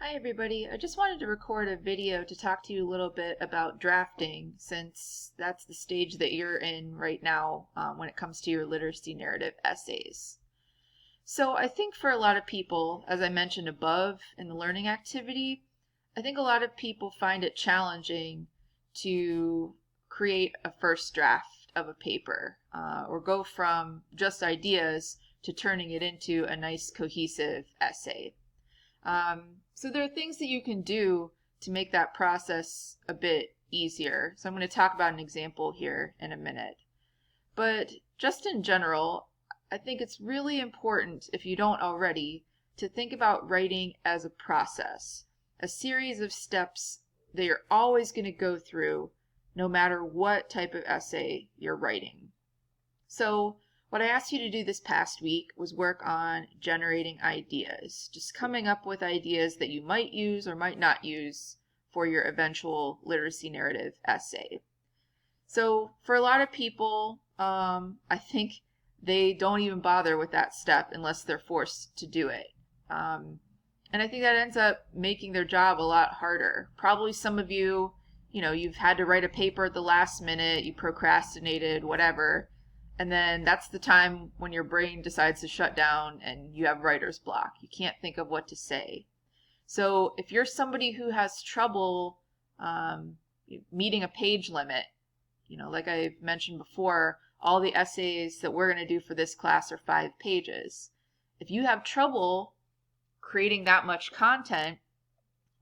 Hi everybody, I just wanted to record a video to talk to you a little bit about drafting since that's the stage that you're in right now when it comes to your literacy narrative essays. So I think for a lot of people, as I mentioned above in the learning activity, I think a lot of people find it challenging to create a first draft of a paper or go from just ideas to turning it into a nice cohesive essay. So there are things that you can do to make that process a bit easier. So I'm going to talk about an example here in a minute. But just in general, I think it's really important, if you don't already, to think about writing as a process, a series of steps that you're always going to go through no matter what type of essay you're writing. So what I asked you to do this past week was work on generating ideas, just coming up with ideas that you might use or might not use for your eventual literacy narrative essay. So for a lot of people, I think they don't even bother with that step unless they're forced to do it. And I think that ends up making their job a lot harder. Probably some of you, you've had to write a paper at the last minute, you procrastinated, whatever. And then that's the time when your brain decides to shut down and you have writer's block. You can't think of what to say. So if you're somebody who has trouble meeting a page limit, like I mentioned before, all the essays that we're going to do for this class are 5 pages. If you have trouble creating that much content,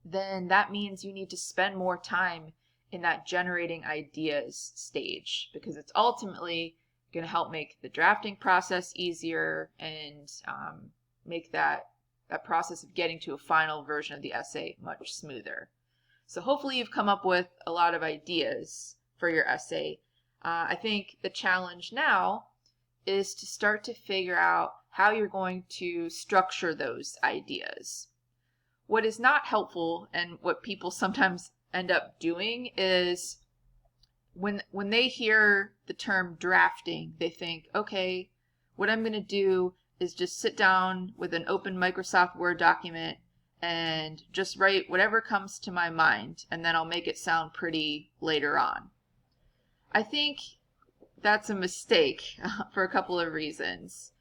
then that means you need to spend more time in that generating ideas stage, because it's ultimately going to help make the drafting process easier and make that process of getting to a final version of the essay much smoother. So hopefully you've come up with a lot of ideas for your essay. I think the challenge now is to start to figure out how you're going to structure those ideas. What is not helpful, and what people sometimes end up doing, is when they hear the term drafting, they think, okay, what I'm going to do is just sit down with an open Microsoft Word document and just write whatever comes to my mind, and then I'll make it sound pretty later on. I think that's a mistake for a couple of reasons.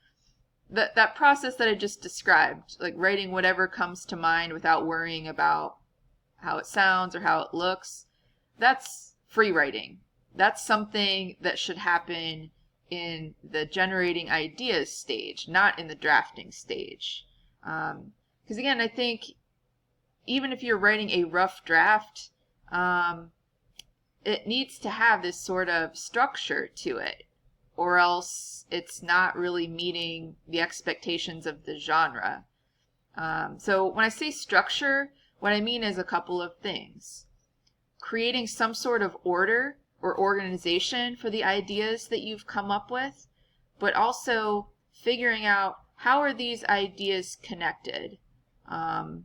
That process that I just described, like writing whatever comes to mind without worrying about how it sounds or how it looks, that's free writing. That's something that should happen in the generating ideas stage, not in the drafting stage. Because again, I think even if you're writing a rough draft, it needs to have this sort of structure to it, or else it's not really meeting the expectations of the genre. So when I say structure, what I mean is a couple of things. Creating some sort of order or organization for the ideas that you've come up with, but also figuring out, how are these ideas connected? How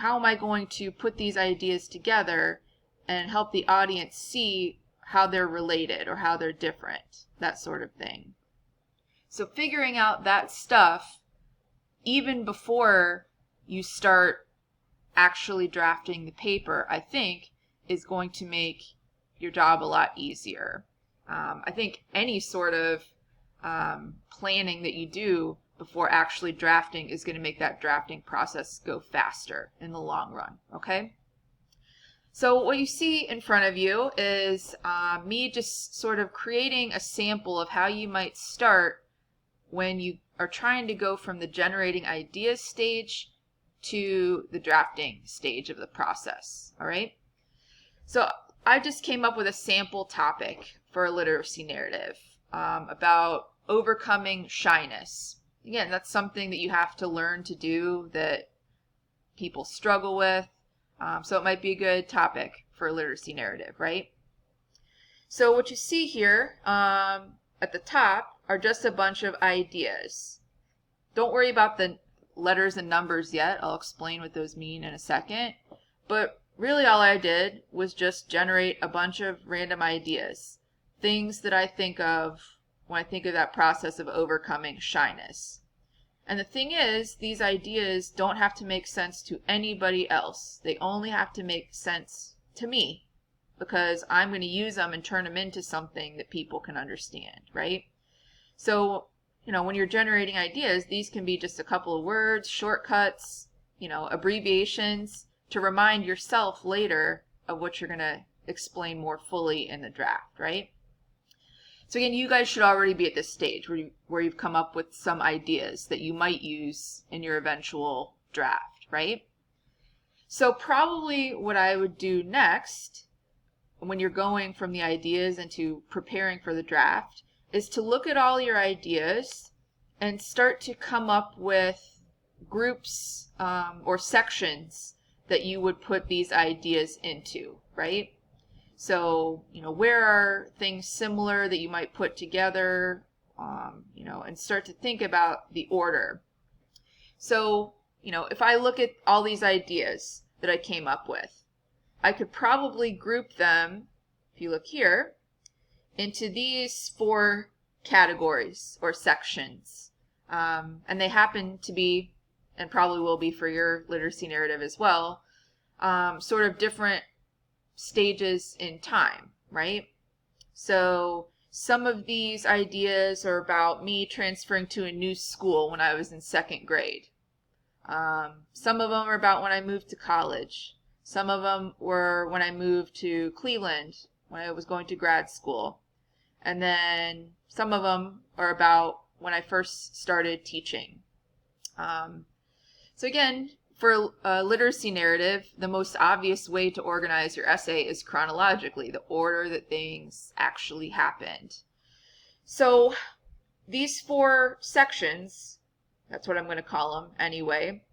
am I going to put these ideas together and help the audience see how they're related or how they're different, that sort of thing. So figuring out that stuff even before you start actually drafting the paper, I think, is going to make your job a lot easier. I think any sort of planning that you do before actually drafting is going to make that drafting process go faster in the long run, okay? So what you see in front of you is me just sort of creating a sample of how you might start when you are trying to go from the generating ideas stage to the drafting stage of the process, all right? So I just came up with a sample topic for a literacy narrative about overcoming shyness. Again, that's something that you have to learn to do, that people struggle with. So it might be a good topic for a literacy narrative, right? So what you see here at the top are just a bunch of ideas. Don't worry about the letters and numbers yet. I'll explain what those mean in a second. But really all I did was just generate a bunch of random ideas. Things that I think of when I think of that process of overcoming shyness. And the thing is, these ideas don't have to make sense to anybody else. They only have to make sense to me, because I'm going to use them and turn them into something that people can understand, right? So, when you're generating ideas, these can be just a couple of words, shortcuts, abbreviations to remind yourself later of what you're going to explain more fully in the draft, right? So again, you guys should already be at this stage where you've come up with some ideas that you might use in your eventual draft, right? So probably what I would do next, when you're going from the ideas into preparing for the draft, is to look at all your ideas and start to come up with groups or sections that you would put these ideas into, right? So, where are things similar that you might put together, and start to think about the order. So, if I look at all these ideas that I came up with, I could probably group them, if you look here, into these 4 categories or sections. And they happen to be, and probably will be for your literacy narrative as well, sort of different stages in time, right? So some of these ideas are about me transferring to a new school when I was in 2nd grade. Some of them are about when I moved to college. Some of them were when I moved to Cleveland when I was going to grad school. And then some of them are about when I first started teaching. So again, for a literacy narrative, the most obvious way to organize your essay is chronologically, the order that things actually happened. So these 4 sections, that's what I'm going to call them anyway,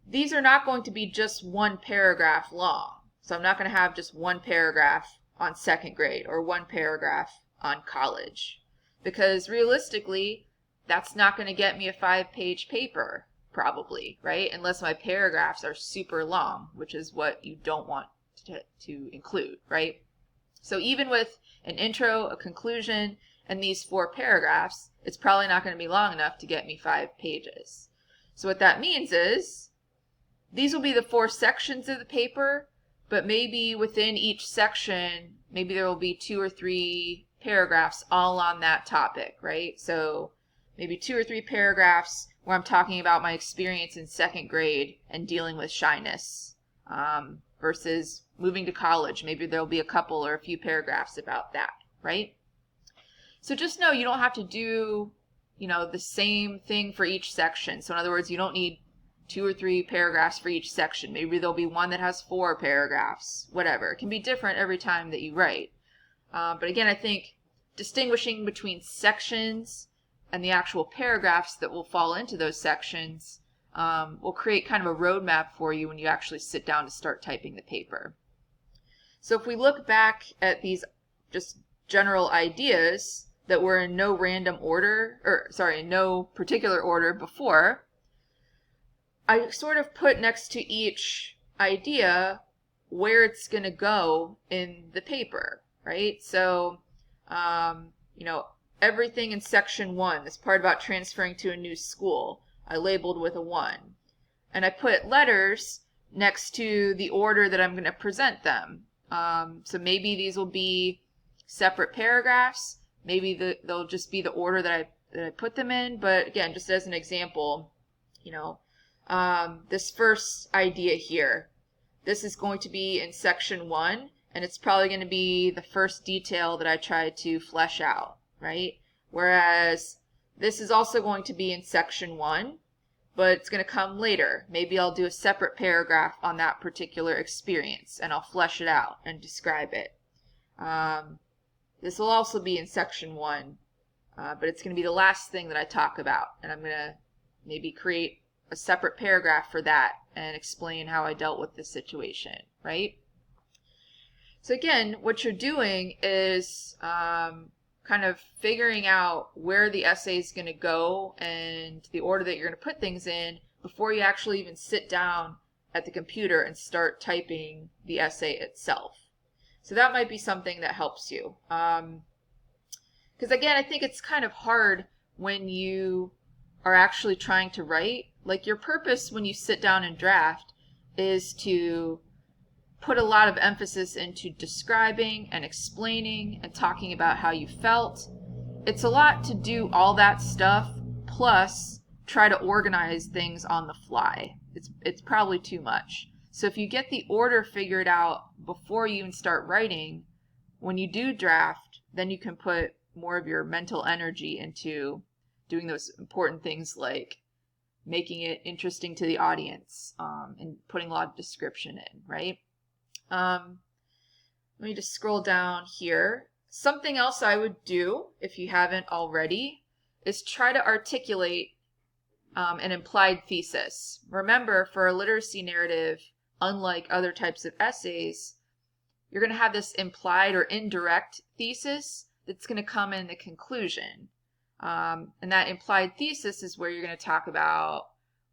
these are not going to be just 1 paragraph long. So I'm not going to have just 1 paragraph on 2nd grade or 1 paragraph on college, because realistically, that's not going to get me a 5-page paper. Probably, right? Unless my paragraphs are super long, which is what you don't want to include, right? So even with an intro, a conclusion, and these 4 paragraphs, it's probably not going to be long enough to get me 5 pages. So what that means is these will be the 4 sections of the paper, but maybe within each section, maybe there will be 2 or 3 paragraphs all on that topic, right? So maybe 2 or 3 paragraphs where I'm talking about my experience in 2nd grade and dealing with shyness, versus moving to college. Maybe there'll be a couple or a few paragraphs about that, right? So just know you don't have to do, the same thing for each section. So in other words, you don't need 2 or 3 paragraphs for each section. Maybe there'll be one that has 4 paragraphs, whatever. It can be different every time that you write. But again, I think distinguishing between sections and the actual paragraphs that will fall into those sections will create kind of a roadmap for you when you actually sit down to start typing the paper. So if we look back at these just general ideas that were in no particular order before, I sort of put next to each idea where it's going to go in the paper, right? So, everything in section 1, this part about transferring to a new school, I labeled with a 1. And I put letters next to the order that I'm going to present them. So maybe these will be separate paragraphs. Maybe they'll just be the order that I put them in. But again, just as an example, this first idea here, this is going to be in section 1, and it's probably going to be the first detail that I try to flesh out, right? Whereas this is also going to be in section 1, but it's going to come later. Maybe I'll do a separate paragraph on that particular experience, and I'll flesh it out and describe it. This will also be in section 1, but it's going to be the last thing that I talk about, and I'm going to maybe create a separate paragraph for that and explain how I dealt with this situation, right? So again, what you're doing is kind of figuring out where the essay is going to go and the order that you're going to put things in before you actually even sit down at the computer and start typing the essay itself. So that might be something that helps you. Because again, I think it's kind of hard when you are actually trying to write. Like your purpose when you sit down and draft is to put a lot of emphasis into describing and explaining and talking about how you felt. It's a lot to do all that stuff, plus try to organize things on the fly. It's probably too much. So if you get the order figured out before you even start writing, when you do draft, then you can put more of your mental energy into doing those important things like making it interesting to the audience, and putting a lot of description in, right? Let me just scroll down here. Something else I would do, if you haven't already, is try to articulate an implied thesis. Remember, for a literacy narrative, unlike other types of essays, you're going to have this implied or indirect thesis that's going to come in the conclusion. And that implied thesis is where you're going to talk about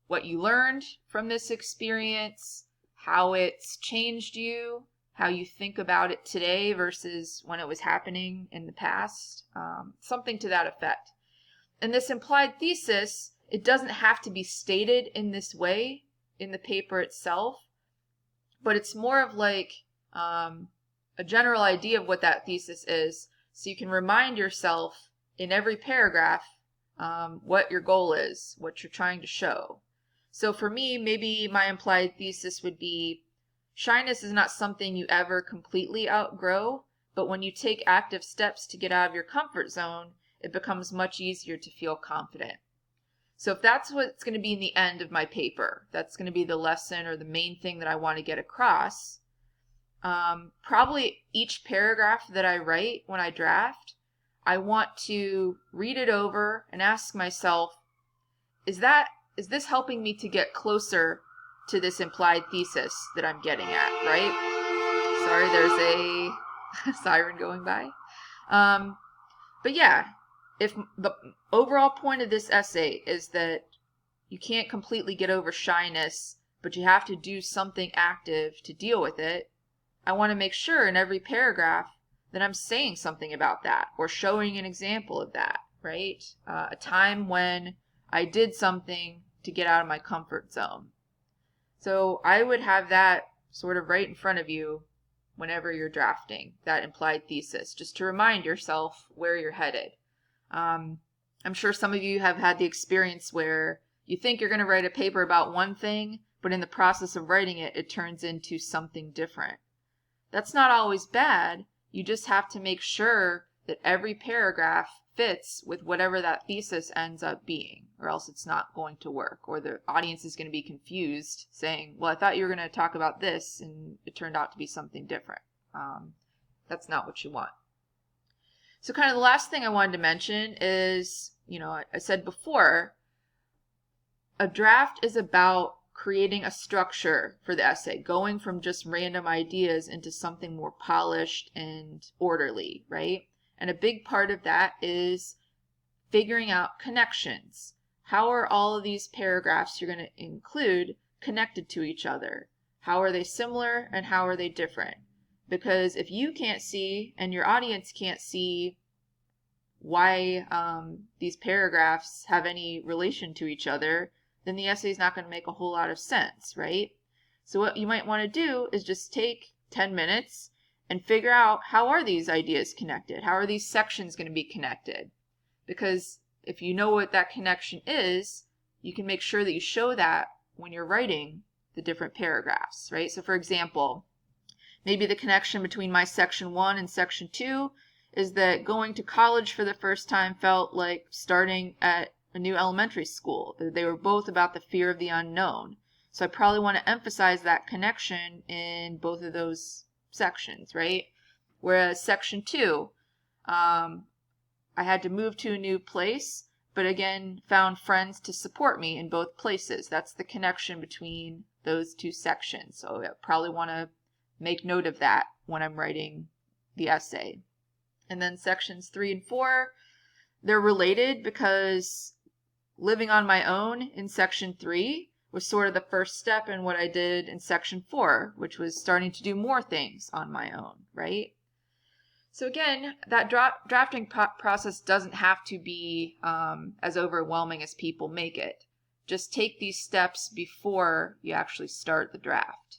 what you learned from this experience, how it's changed you, how you think about it today versus when it was happening in the past, something to that effect. And this implied thesis, it doesn't have to be stated in this way in the paper itself, but it's more of like a general idea of what that thesis is, so you can remind yourself in every paragraph what your goal is, what you're trying to show. So for me, maybe my implied thesis would be, shyness is not something you ever completely outgrow, but when you take active steps to get out of your comfort zone, it becomes much easier to feel confident. So if that's what's going to be in the end of my paper, that's going to be the lesson or the main thing that I want to get across, probably each paragraph that I write when I draft, I want to read it over and ask myself, is this helping me to get closer to this implied thesis that I'm getting at, right? Sorry, there's a siren going by. But yeah, if the overall point of this essay is that you can't completely get over shyness, but you have to do something active to deal with it, I want to make sure in every paragraph that I'm saying something about that or showing an example of that, right? A time when I did something to get out of my comfort zone. So I would have that sort of right in front of you whenever you're drafting that implied thesis, just to remind yourself where you're headed. I'm sure some of you have had the experience where you think you're going to write a paper about one thing, but in the process of writing it, it turns into something different. That's not always bad. You just have to make sure that every paragraph fits with whatever that thesis ends up being, or else it's not going to work, or the audience is going to be confused saying, well, I thought you were going to talk about this and it turned out to be something different. That's not what you want. So kind of the last thing I wanted to mention is, I said before, a draft is about creating a structure for the essay, going from just random ideas into something more polished and orderly, right? And a big part of that is figuring out connections. How are all of these paragraphs you're going to include connected to each other? How are they similar and how are they different? Because if you can't see and your audience can't see why these paragraphs have any relation to each other, then the essay is not going to make a whole lot of sense, right? So what you might want to do is just take 10 minutes and figure out, how are these ideas connected? How are these sections going to be connected? Because if you know what that connection is, you can make sure that you show that when you're writing the different paragraphs, right? So for example, maybe the connection between my section 1 and section 2 is that going to college for the first time felt like starting at a new elementary school. They were both about the fear of the unknown. So I probably want to emphasize that connection in both of those sections, right? Whereas section 2, I had to move to a new place, but again, found friends to support me in both places. That's the connection between those two sections. So I probably want to make note of that when I'm writing the essay. And then sections 3 and 4, they're related because living on my own in section 3 was sort of the first step in what I did in section 4, which was starting to do more things on my own, right? So again, that drafting process doesn't have to be as overwhelming as people make it. Just take these steps before you actually start the draft.